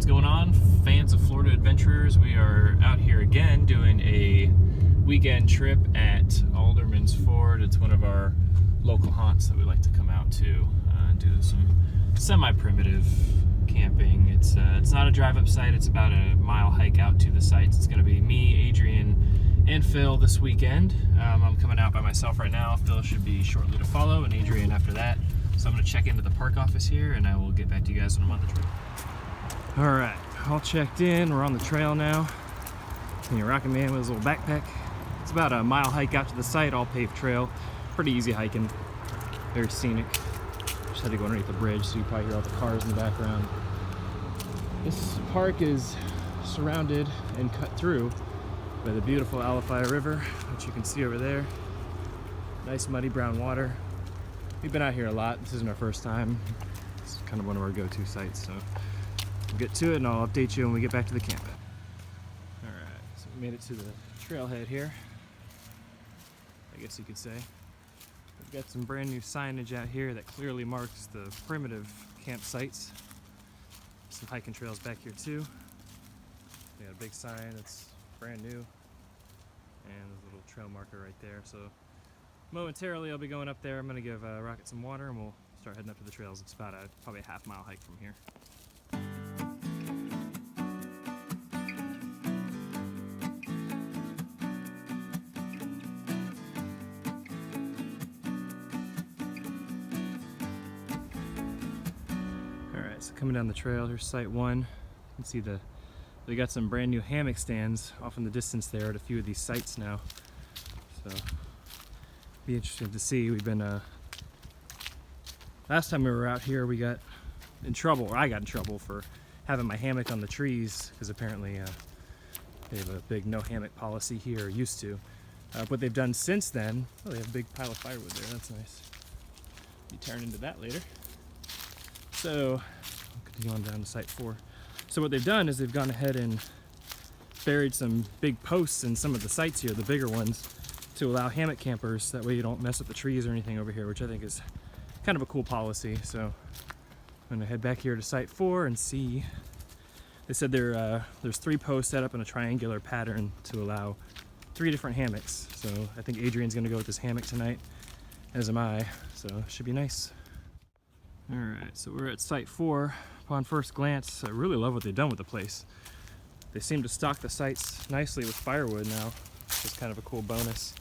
what's going on, fans of Florida adventurers? We are out here again doing a weekend trip at Alderman's Ford. It's one of our local haunts that we like to come out to and do some semi-primitive camping. It's not a drive-up site. It's about a mile hike out to the sites. It's going to be me, Adrian, and Phil this weekend. I'm coming out by myself right now. Phil should be shortly to follow, and Adrian after that. So I'm going to check into the park office here, and I will get back to you guys when I'm on the trail. All right, all checked in. We're on the trail now. And your Rocket Man with his little backpack. It's about a mile hike out to the site, all paved trail. Pretty easy hiking, very scenic. Just had to go underneath the bridge, so you probably hear all the cars in the background. This park is surrounded and cut through by the beautiful Alafaya River, which you can see over there. Nice muddy brown water. We've been out here a lot. This isn't our first time. It's kind of one of our go-to sites, so we'll get to it and I'll update you when we get back to the camp. All right, so we made it to the trailhead here, I guess you could say. We've got some brand new signage out here that clearly marks the primitive campsites. Some hiking trails back here too. We got a big sign that's brand new, and a little trail marker right there. So momentarily I'll be going up there. I'm gonna give Rocket some water and we'll start heading up to the trails. It's about probably a half-mile hike from here. Alright, so coming down the trail, here's site one. You can see they got some brand new hammock stands off in the distance there at a few of these sites now. So be interesting to see. We've been last time we were out here we got in trouble, or I got in trouble for having my hammock on the trees because apparently they have a big no hammock policy here, used to. What they've done since then, oh, they have a big pile of firewood there. That's nice. Be tearing into that later. So I'll continue on down to site 4. So what they've done is they've gone ahead and buried some big posts in some of the sites here, the bigger ones, to allow hammock campers. That way you don't mess up the trees or anything over here, which I think is kind of a cool policy. So I'm gonna head back here to site 4 and see. They said there's 3 posts set up in a triangular pattern to allow 3 different hammocks. So I think Adrian's gonna go with this hammock tonight, as am I. So it should be nice. All right, so we're at site 4. Upon first glance, I really love what they've done with the place. They seem to stock the sites nicely with firewood now, which is kind of a cool bonus.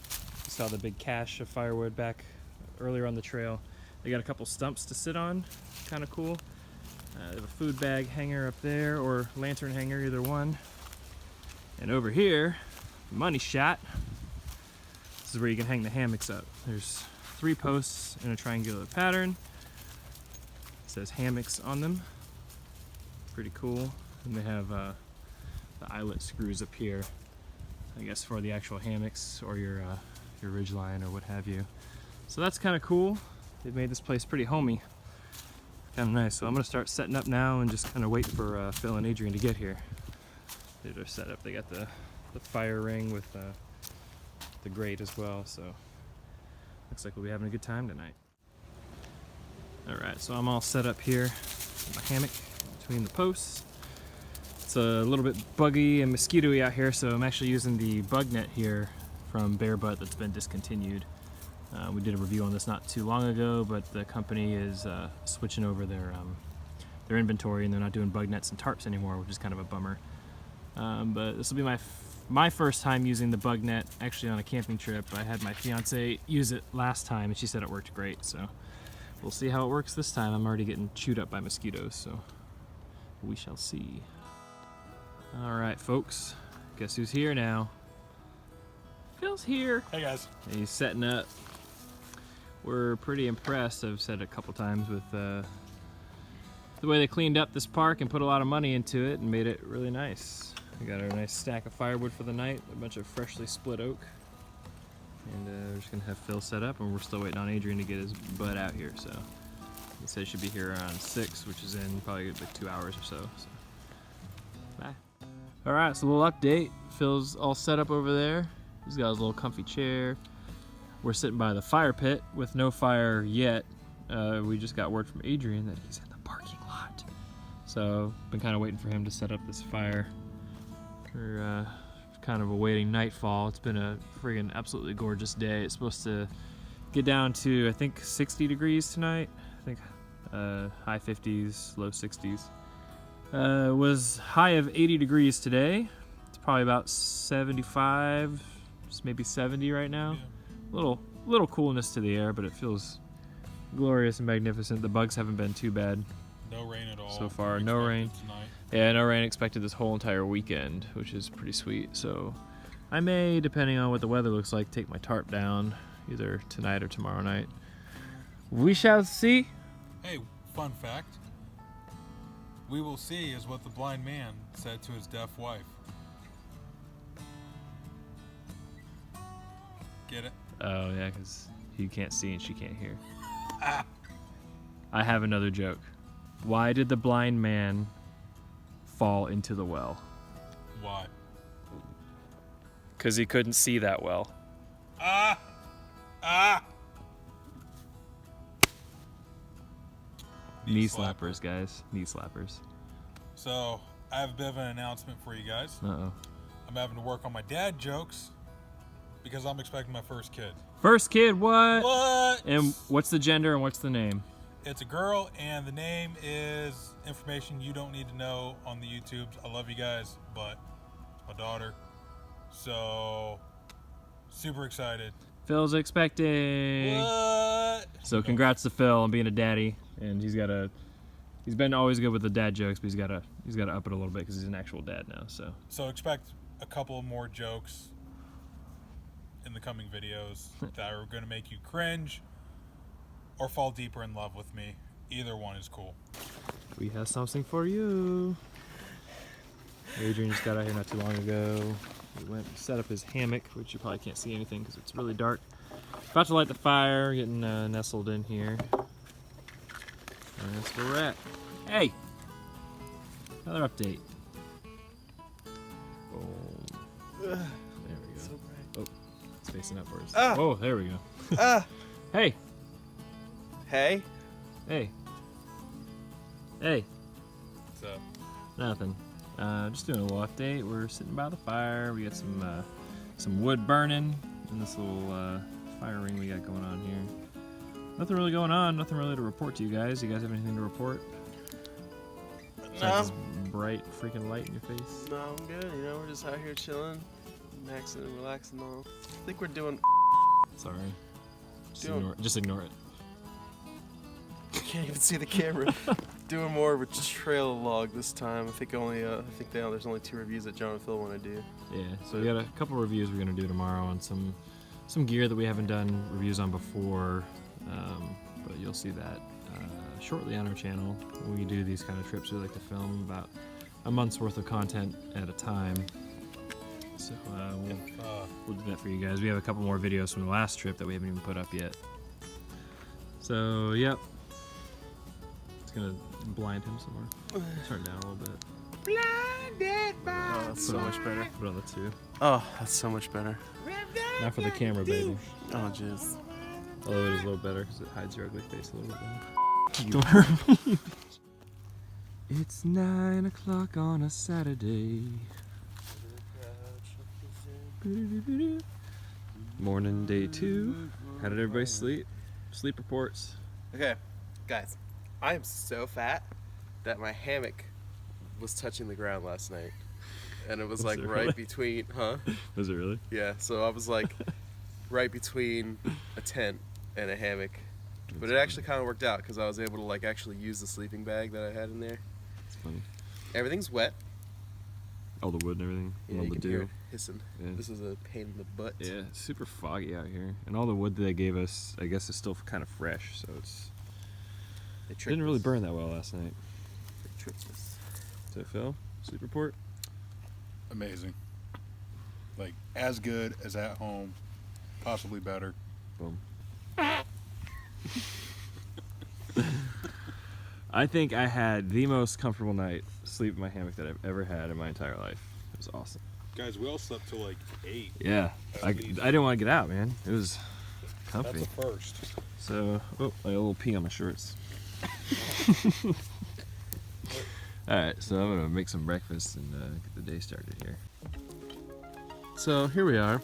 You saw the big cache of firewood back earlier on the trail. They got a couple stumps to sit on, kind of cool. They have a food bag hanger up there, or lantern hanger, either one. And over here, money shot. This is where you can hang the hammocks up. There's 3 posts in a triangular pattern. It says hammocks on them. Pretty cool. And they have the eyelet screws up here, I guess for the actual hammocks or your ridge line or what have you. So that's kind of cool. They've made this place pretty homey. Kind of nice. So I'm gonna start setting up now and just kind of wait for Phil and Adrian to get here. They're set up. They got the fire ring with the grate as well. So looks like we'll be having a good time tonight. All right, so I'm all set up here in my hammock between the posts. It's a little bit buggy and mosquito-y out here, so I'm actually using the bug net here from Bear Butt that's been discontinued. We did a review on this not too long ago, but the company is switching over their inventory, and they're not doing bug nets and tarps anymore, which is kind of a bummer. But this will be my first time using the bug net actually on a camping trip. I had my fiance use it last time, and she said it worked great. So we'll see how it works this time. I'm already getting chewed up by mosquitoes, so we shall see. All right, folks. Guess who's here now? Phil's here. Hey guys. He's setting up. We're pretty impressed, I've said it a couple times, with the way they cleaned up this park and put a lot of money into it and made it really nice. We got our nice stack of firewood for the night, a bunch of freshly split oak. And we're just gonna have Phil set up, and we're still waiting on Adrian to get his butt out here. So he said he should be here around 6, which is in probably like 2 hours or so. Bye. All right, so a little update. Phil's all set up over there. He's got his little comfy chair. We're sitting by the fire pit with no fire yet. We just got word from Adrian that he's in the parking lot. So been kind of waiting for him to set up this fire. We're kind of awaiting nightfall. It's been a friggin' absolutely gorgeous day. It's supposed to get down to, I think, 60 degrees tonight. I think high 50s, low 60s. Was high of 80 degrees today. It's probably about 75, maybe 70 right now. Yeah. Little coolness to the air, but it feels glorious and magnificent. The bugs haven't been too bad. No rain at all so far. No rain. Tonight. Yeah, no rain expected this whole entire weekend, which is pretty sweet. So I may, depending on what the weather looks like, take my tarp down either tonight or tomorrow night. We shall see. Hey, fun fact. We will see is what the blind man said to his deaf wife. Get it? Oh, yeah, because you can't see and she can't hear. I have another joke. Why did the blind man fall into the well? Why? Because he couldn't see that well. Knee slappers, guys. Knee slappers. So, I have a bit of an announcement for you guys. Uh-oh. I'm having to work on my dad jokes because I'm expecting my first kid. First kid, what? What? And what's the gender and what's the name? It's a girl, and the name is information you don't need to know on the YouTubes. I love you guys, but it's my daughter. So, super excited. Phil's expecting. What? So congrats to Phil on being a daddy, and he's been always good with the dad jokes, but he's got to up it a little bit because he's an actual dad now. So Expect a couple more jokes in the coming videos that are going to make you cringe or fall deeper in love with me. Either one is cool. we have something for you. Adrian just got out here not too long ago. He went and set up his hammock, which you probably can't see anything because it's really dark. About to light the fire, getting nestled in here. And that's where we're at. Hey! Another update. Boom. There we go. So bright. Oh, it's facing upwards. Ah! Whoa, there we go. Hey! Hey. Hey. Hey. What's up? Nothing. Just doing a little update. We're sitting by the fire. We got some wood burning in this little fire ring we got going on here. Nothing really going on. Nothing really to report to you guys. You guys have anything to report? Besides this bright freaking light in your face. No, I'm good. You know, we're just out here chilling, maxing and relaxing. All. I think we're doing. Sorry. Just ignore it. I can't even see the camera. Doing more of a trail log this time. I think there's only 2 reviews that John and Phil want to do. Yeah. So we got a couple reviews we're gonna do tomorrow on some gear that we haven't done reviews on before, but you'll see that shortly on our channel. When we do these kind of trips, we like to film about a month's worth of content at a time. So we'll do that for you guys. We have a couple more videos from the last trip that we haven't even put up yet. So, yep. It's gonna blind him some more. Turn it down a little bit. Blinded by Oh, that's so much better. Put on the 2. Oh, that's so much better. Not for the camera, baby. Oh, jeez. Although it is a little better because it hides your ugly face a little bit better. It's 9 o'clock on a Saturday. Morning, day 2. How did everybody sleep? Sleep reports. Okay, guys, I am so fat that my hammock was touching the ground last night, and it was like right between. Was it really? Yeah. So I was like right between a tent and a hammock. But it actually kind of worked out because I was able to like actually use the sleeping bag that I had in there. It's funny. Everything's wet. All the wood and everything. Yeah, All you the can hear dew. it hissing. Yeah. This is a pain in the butt. Yeah, it's super foggy out here. And all the wood that they gave us, I guess, is still kind of fresh, so it didn't really burn that well last night. They tricked us. So, Phil, sleep report? Amazing. Like, as good as at home, possibly better. Boom. I think I had the most comfortable night sleep in my hammock that I've ever had in my entire life. It was awesome. Guys, we all slept till like 8. Yeah, I didn't want to get out, man. It was comfy. That's a first. So, I got a little pee on my shorts. Alright, so I'm gonna make some breakfast and get the day started here. So here we are.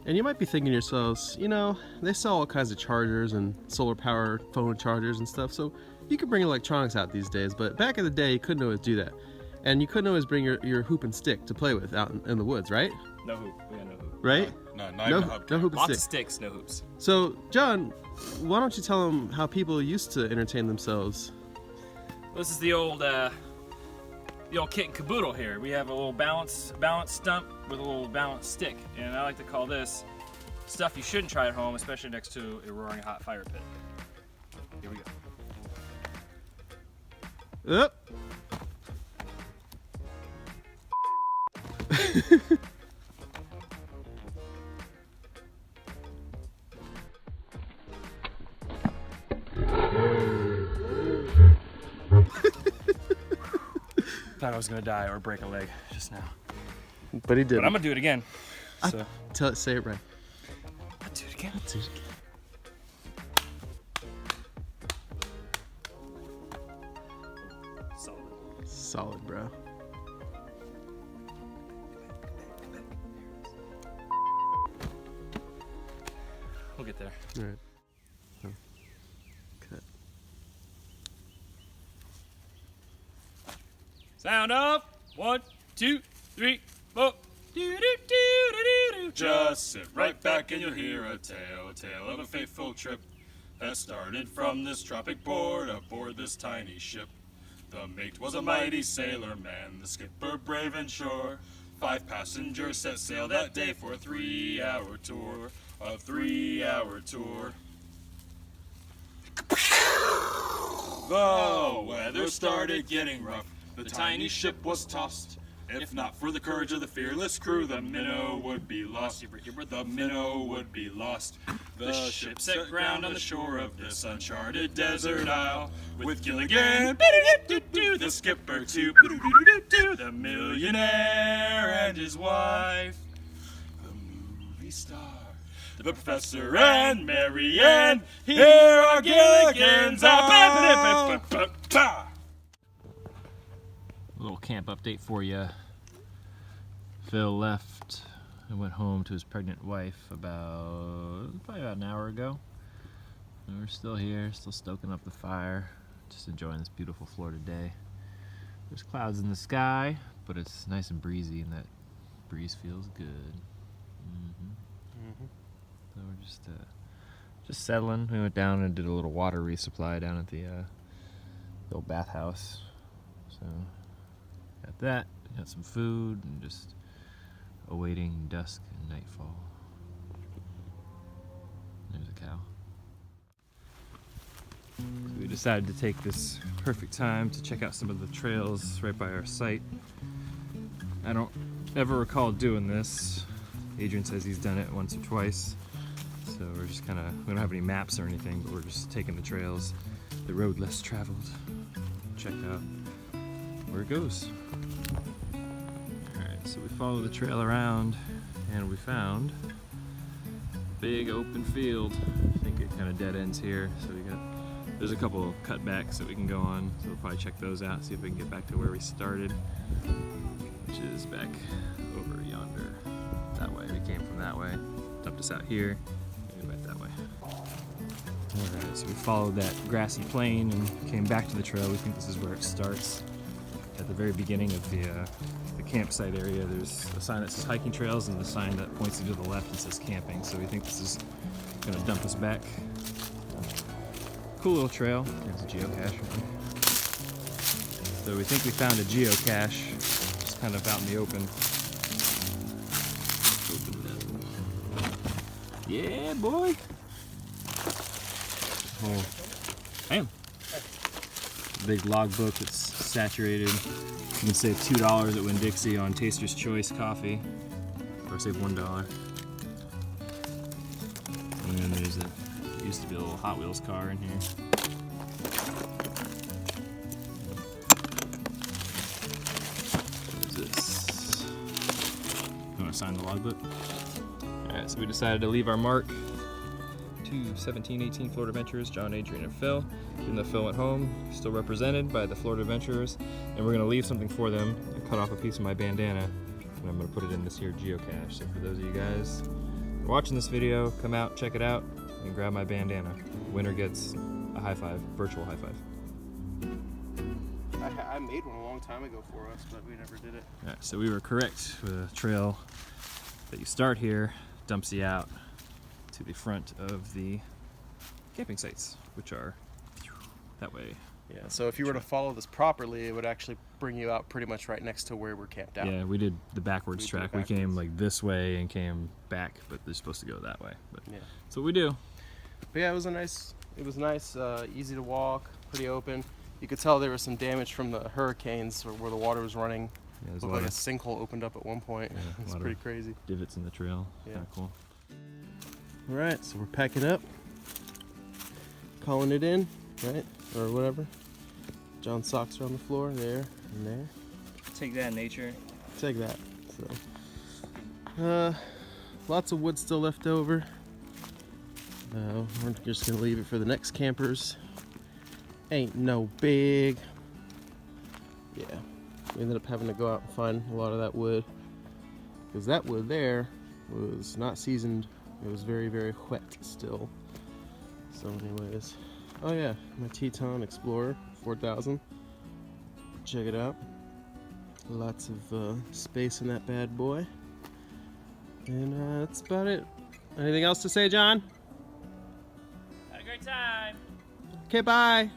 And you might be thinking to yourselves, you know, they sell all kinds of chargers and solar power phone chargers and stuff, so you can bring electronics out these days, but back in the day you couldn't always do that. And you couldn't always bring your hoop and stick to play with out in the woods, right? No hoop. We got no hoop. Right? No, No hoop and Lots of stick. sticks, no hoops. So, John, why don't you tell them how people used to entertain themselves? This is the old kit and caboodle here. We have a little balance stump with a little balance stick, and I like to call this stuff you shouldn't try at home, especially next to a roaring hot fire pit. Here we go. Up. Thought I was gonna die or break a leg just now, But he did. but I'm gonna do it again. So Say it right. I'll do it again. Solid. Solid, bro. We'll get there. All right. Oh. Cut. Sound off. 1, 2, 3, 4. Just sit right back and you'll hear a tale of a fateful trip that started from this tropic port aboard this tiny ship. The mate was a mighty sailor man, the skipper brave and sure. 5 passengers set sail that day for a 3-hour tour. A 3-hour tour. The weather started getting rough. The tiny ship was tossed. If not for the courage of the fearless crew, the minnow would be lost. The minnow would be lost. The ship set ground on the shore of this uncharted desert isle, with Gilligan, the skipper too, the millionaire and his wife, the movie star, the professor and Marianne. Here are Gilligan's. A little camp update for you. Phil left and went home to his pregnant wife probably about an hour ago. And we're still here, still stoking up the fire, just enjoying this beautiful Florida day. There's clouds in the sky, but it's nice and breezy, and that breeze feels good. So we're just settling. We went down and did a little water resupply down at the old bathhouse. So got that, got some food, and just awaiting dusk and nightfall. There's a cow. So we decided to take this perfect time to check out some of the trails right by our site. I don't ever recall doing this. Adrian says he's done it once or twice. So we're just we don't have any maps or anything, but we're just taking the trails, the road less traveled. Check out where it goes. Alright, so we follow the trail around and we found a big open field. I think it kind of dead ends here, so there's a couple of cutbacks that we can go on, so we'll probably check those out, see if we can get back to where we started, which is back over yonder. That way, we came from that way, dumped us out here, and went back that way. Alright, so we followed that grassy plain and came back to the trail. We think this is where it starts. At the very beginning of the campsite area, there's a sign that says hiking trails and the sign that points you to the left and says camping. So we think this is going to dump us back. Cool little trail. There's a geocache. So we think we found a geocache, just kind of out in the open. Yeah, boy. Oh, damn. Big logbook that's saturated. You can save $2 at Winn-Dixie on Taster's Choice coffee, or save $1. And then there used to be a little Hot Wheels car in here. What is this? You want to sign the logbook? Alright, so we decided to leave our mark to 1718 Florida Adventurers, John, Adrian, and Phil. Even though Phil went home, still represented by the Florida Adventurers. And we're gonna leave something for them. I cut off a piece of my bandana, and I'm gonna put it in this here geocache. So for those of you guys who are watching this video, come out, check it out, and grab my bandana. Winner gets a high five, virtual high five. I made one a long time ago for us, but we never did it. Alright, so we were correct with a trail that you start here, dumps you out to the front of the camping sites, which are that way. Yeah, so if you were to follow this properly, it would actually bring you out pretty much right next to where we're camped out. Yeah, we did the backwards We did track. backwards. We came like this way and came back, but they're supposed to go that way. But Yeah. that's what we do. But yeah, it was nice, easy to walk, pretty open. You could tell there was some damage from the hurricanes where the water was running. Yeah, there's a Looked lot like a of sinkhole opened up at one point. Yeah, a It's lot pretty of- crazy. divots in the trail. Yeah. Kinda cool. All right, so we're packing up, calling it in, right, or whatever. John's socks are on the floor, there and there. Take that, nature. Take that. So, lots of wood still left over. We're just gonna leave it for the next campers. Ain't no big. Yeah, we ended up having to go out and find a lot of that wood because that wood there was not seasoned. It was very, very wet still. So, anyways, oh yeah, my Teton Explorer 4000. Check it out. Lots of space in that bad boy. And that's about it. Anything else to say, John? Had a great time. Okay, bye.